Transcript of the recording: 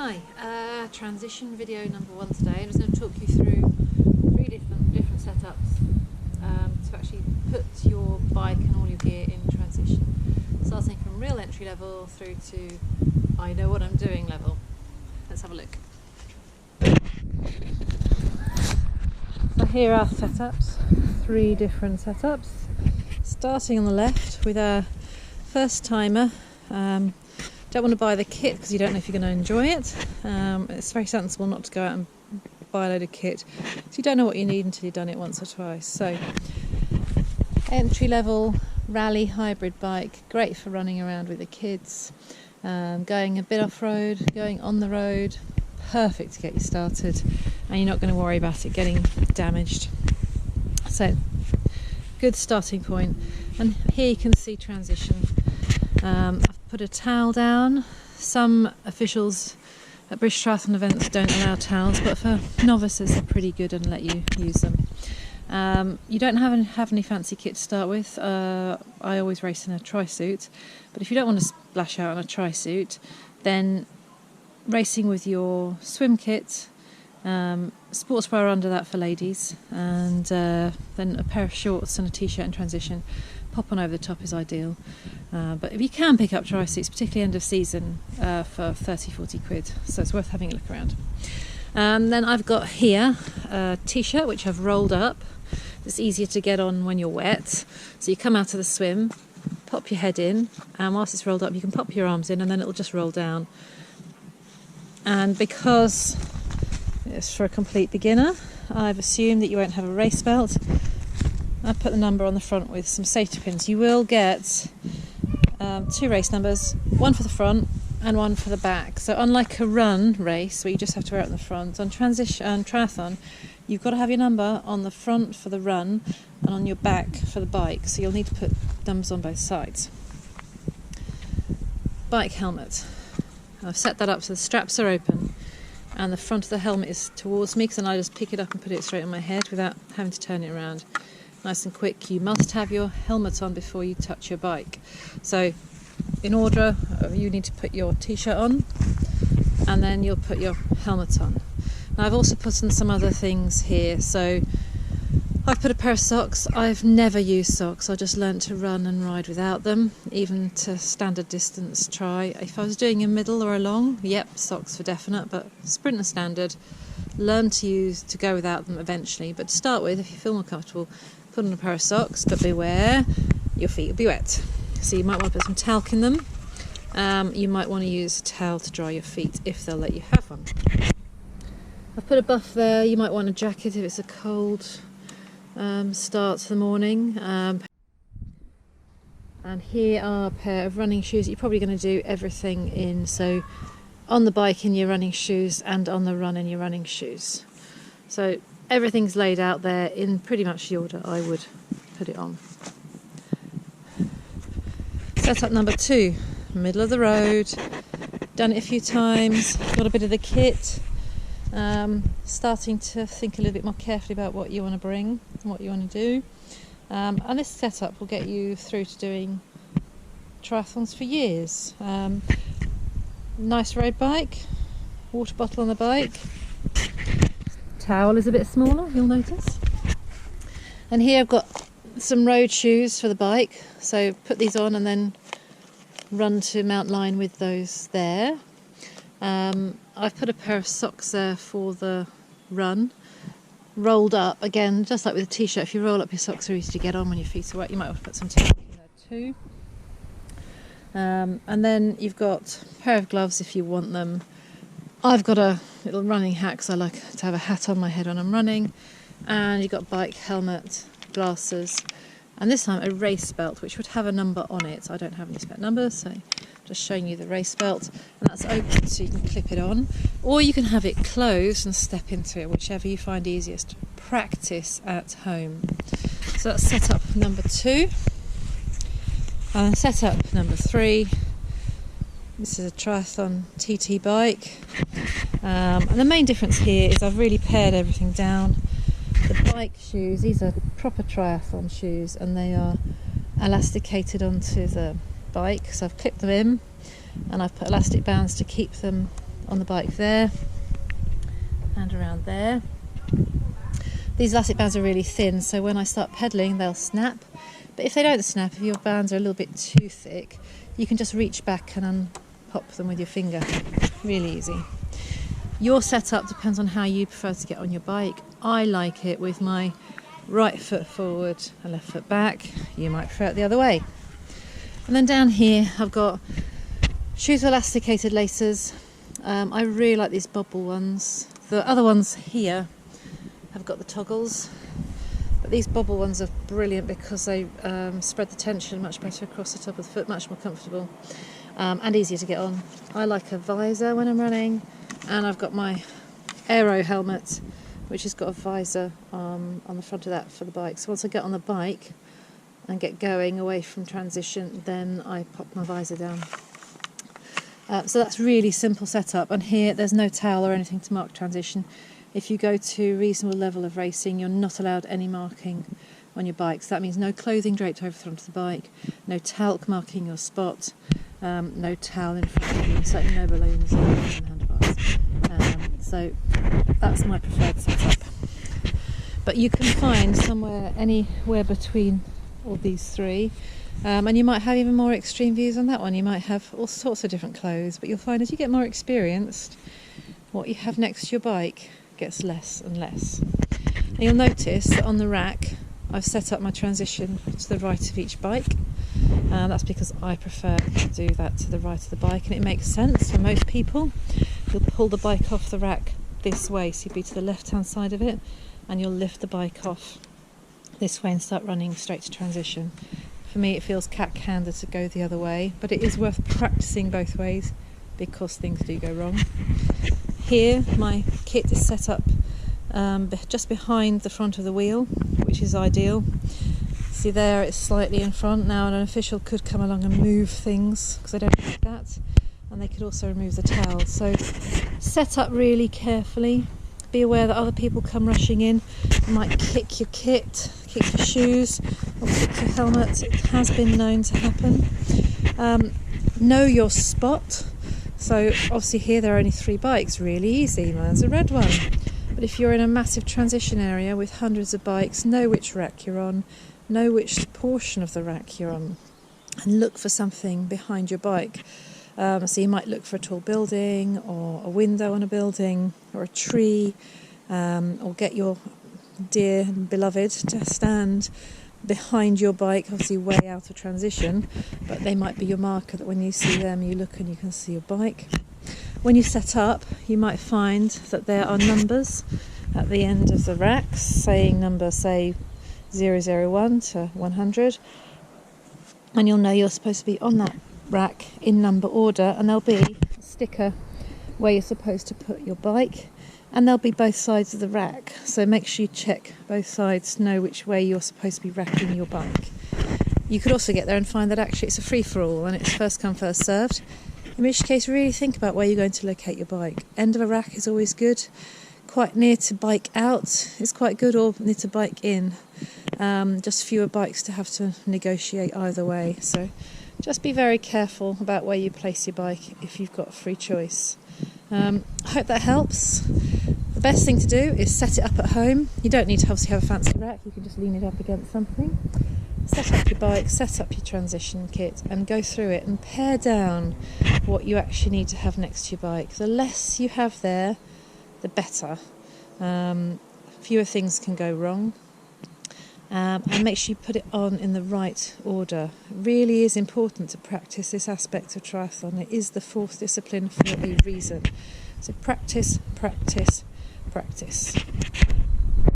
Hi, transition video number 1 today. I'm just going to talk you through 3 different setups to actually put your bike and all your gear in transition. Starting from real entry level through to I know what I'm doing level. Let's have a look. So here are setups, 3 different setups. Starting on the left with our first timer. Don't want to buy the kit because you don't know if you're going to enjoy it. It's very sensible not to go out and buy a load of kit, so you don't know what you need until you've done it once or twice. So entry level rally hybrid bike, great for running around with the kids, going a bit off-road, going on the road, perfect to get you started, and you're not going to worry about it getting damaged. So good starting point. And here you can see transition. I've put a towel down. Some officials at British Triathlon events don't allow towels, but for novices they're pretty good and let you use them. You don't have any fancy kit to start with. I always race in a tri-suit, but if you don't want to splash out on a tri-suit, then racing with your swim kit, sports bra under that for ladies, and then a pair of shorts and a t-shirt in transition. Pop on over the top is ideal, but if you can pick up tri-suits, particularly end of season, for 30-40 quid, so it's worth having a look around. Then I've got here a t-shirt which I've rolled up. It's easier to get on when you're wet, so you come out of the swim, pop your head in, and whilst it's rolled up you can pop your arms in and then it'll just roll down. And because it's for a complete beginner, I've assumed that you won't have a race belt. I put the number on the front with some safety pins. You will get 2 race numbers, one for the front and one for the back. So unlike a run race where you just have to wear it on the front, on triathlon you've got to have your number on the front for the run and on your back for the bike. So you'll need to put numbers on both sides. Bike helmet. I've set that up so the straps are open and the front of the helmet is towards me, because then I just pick it up and put it straight on my head without having to turn it around. Nice and quick. You must have your helmet on before you touch your bike. So in order, you need to put your t-shirt on and then you'll put your helmet on. Now I've also put in some other things here. So I've put a pair of socks. I've never used socks. I just learnt to run and ride without them, even to standard distance try. If I was doing a middle or a long, yep, socks for definite, but sprint and standard, learn to go without them eventually. But to start with, if you feel more comfortable, put on a pair of socks, but beware, your feet will be wet. So you might want to put some talc in them. You might want to use a towel to dry your feet if they'll let you have one. I've put a buff there. You might want a jacket if it's a cold start to the morning. And here are a pair of running shoes. You're probably going to do everything in. So on the bike in your running shoes and on the run in your running shoes. So everything's laid out there in pretty much the order I would put it on. Setup number 2, middle of the road. Done it a few times, got a bit of the kit. Starting to think a little bit more carefully about what you want to bring and what you want to do. And this setup will get you through to doing triathlons for years. Nice road bike, water bottle on the bike. Towel is a bit smaller, you'll notice. And here I've got some road shoes for the bike, so put these on and then run to Mount Line with those there. I've put a pair of socks there for the run, rolled up again, just like with a t-shirt. If you roll up, your socks are easy to get on when your feet are wet. You might want to put some talc in there too. And then you've got a pair of gloves if you want them. I've got a little running hat because I like to have a hat on my head when I'm running. And you've got bike helmet, glasses, and this time a race belt which would have a number on it. I don't have any spare numbers, so just showing you the race belt, and that's open so you can clip it on, or you can have it closed and step into it, whichever you find easiest. Practice at home. So that's setup number 2. And setup number 3. This is a Triathlon TT bike, and the main difference here is I've really pared everything down. The bike shoes, these are proper triathlon shoes, and they are elasticated onto the bike, so I've clipped them in and I've put elastic bands to keep them on the bike there and around there. These elastic bands are really thin, so when I start pedaling they'll snap, but if they don't snap, if your bands are a little bit too thick, you can just reach back and unpop them with your finger. Really easy. Your setup depends on how you prefer to get on your bike. I like it with my right foot forward and left foot back. You might prefer it the other way. And then down here I've got shoes with elasticated laces. I really like these bubble ones. The other ones here have got the toggles, but these bubble ones are brilliant because they spread the tension much better across the top of the foot, much more comfortable and easier to get on. I like a visor when I'm running, and I've got my aero helmet which has got a visor on the front of that for the bike. So once I get on the bike and get going away from transition, then I pop my visor down. So that's really simple setup, and here there's no towel or anything to mark transition. If you go to a reasonable level of racing, you're not allowed any marking on your bike. So that means no clothing draped over the front of the bike, no talc marking your spot, no towel in front of you, certainly no balloons on handlebars. So that's my preferred setup. But you can find anywhere between all these three. And you might have even more extreme views on that one. You might have all sorts of different clothes, but you'll find as you get more experienced, what you have next to your bike gets less and less. And you'll notice that on the rack I've set up my transition to the right of each bike. That's because I prefer to do that to the right of the bike, and it makes sense for most people. You'll pull the bike off the rack this way, so you'll be to the left hand side of it, and you'll lift the bike off this way and start running straight to transition. For me it feels cat-handed to go the other way, but it is worth practicing both ways because things do go wrong. Here my kit is set up just behind the front of the wheel, which is ideal. See there, it's slightly in front. Now an official could come along and move things because I don't like that, and they could also remove the towel. So set up really carefully. Be aware that other people come rushing in, they might kick your kit, kick your shoes, or kick your helmet. It has been known to happen. Know your spot. So obviously here there are only 3 bikes, really easy. Mine's a red one. But if you're in a massive transition area with hundreds of bikes, know which rack you're on, know which portion of the rack you're on, and look for something behind your bike. So you might look for a tall building, or a window on a building, or a tree, or get your dear and beloved to stand behind your bike, obviously way out of transition, but they might be your marker that when you see them you look and you can see your bike. When you set up, you might find that there are numbers at the end of the racks saying number, say 001 to 100, and you'll know you're supposed to be on that rack in number order, and there'll be a sticker where you're supposed to put your bike, and there'll be both sides of the rack, so make sure you check both sides, know which way you're supposed to be racking your bike. You could also get there and find that actually it's a free-for-all and it's first come first served, in which case really think about where you're going to locate your bike. End of a rack is always good. Quite near to bike out is quite good, or near to bike in. Just fewer bikes to have to negotiate either way, so just be very careful about where you place your bike if you've got a free choice. I hope that helps. The best thing to do is set it up at home. You don't need to obviously have a fancy rack, you can just lean it up against something. Set up your bike, set up your transition kit, and go through it and pare down what you actually need to have next to your bike. The less you have there, the better. Fewer things can go wrong. And make sure you put it on in the right order. It really is important to practice this aspect of triathlon. It is the 4th discipline for a reason. So practice, practice, practice.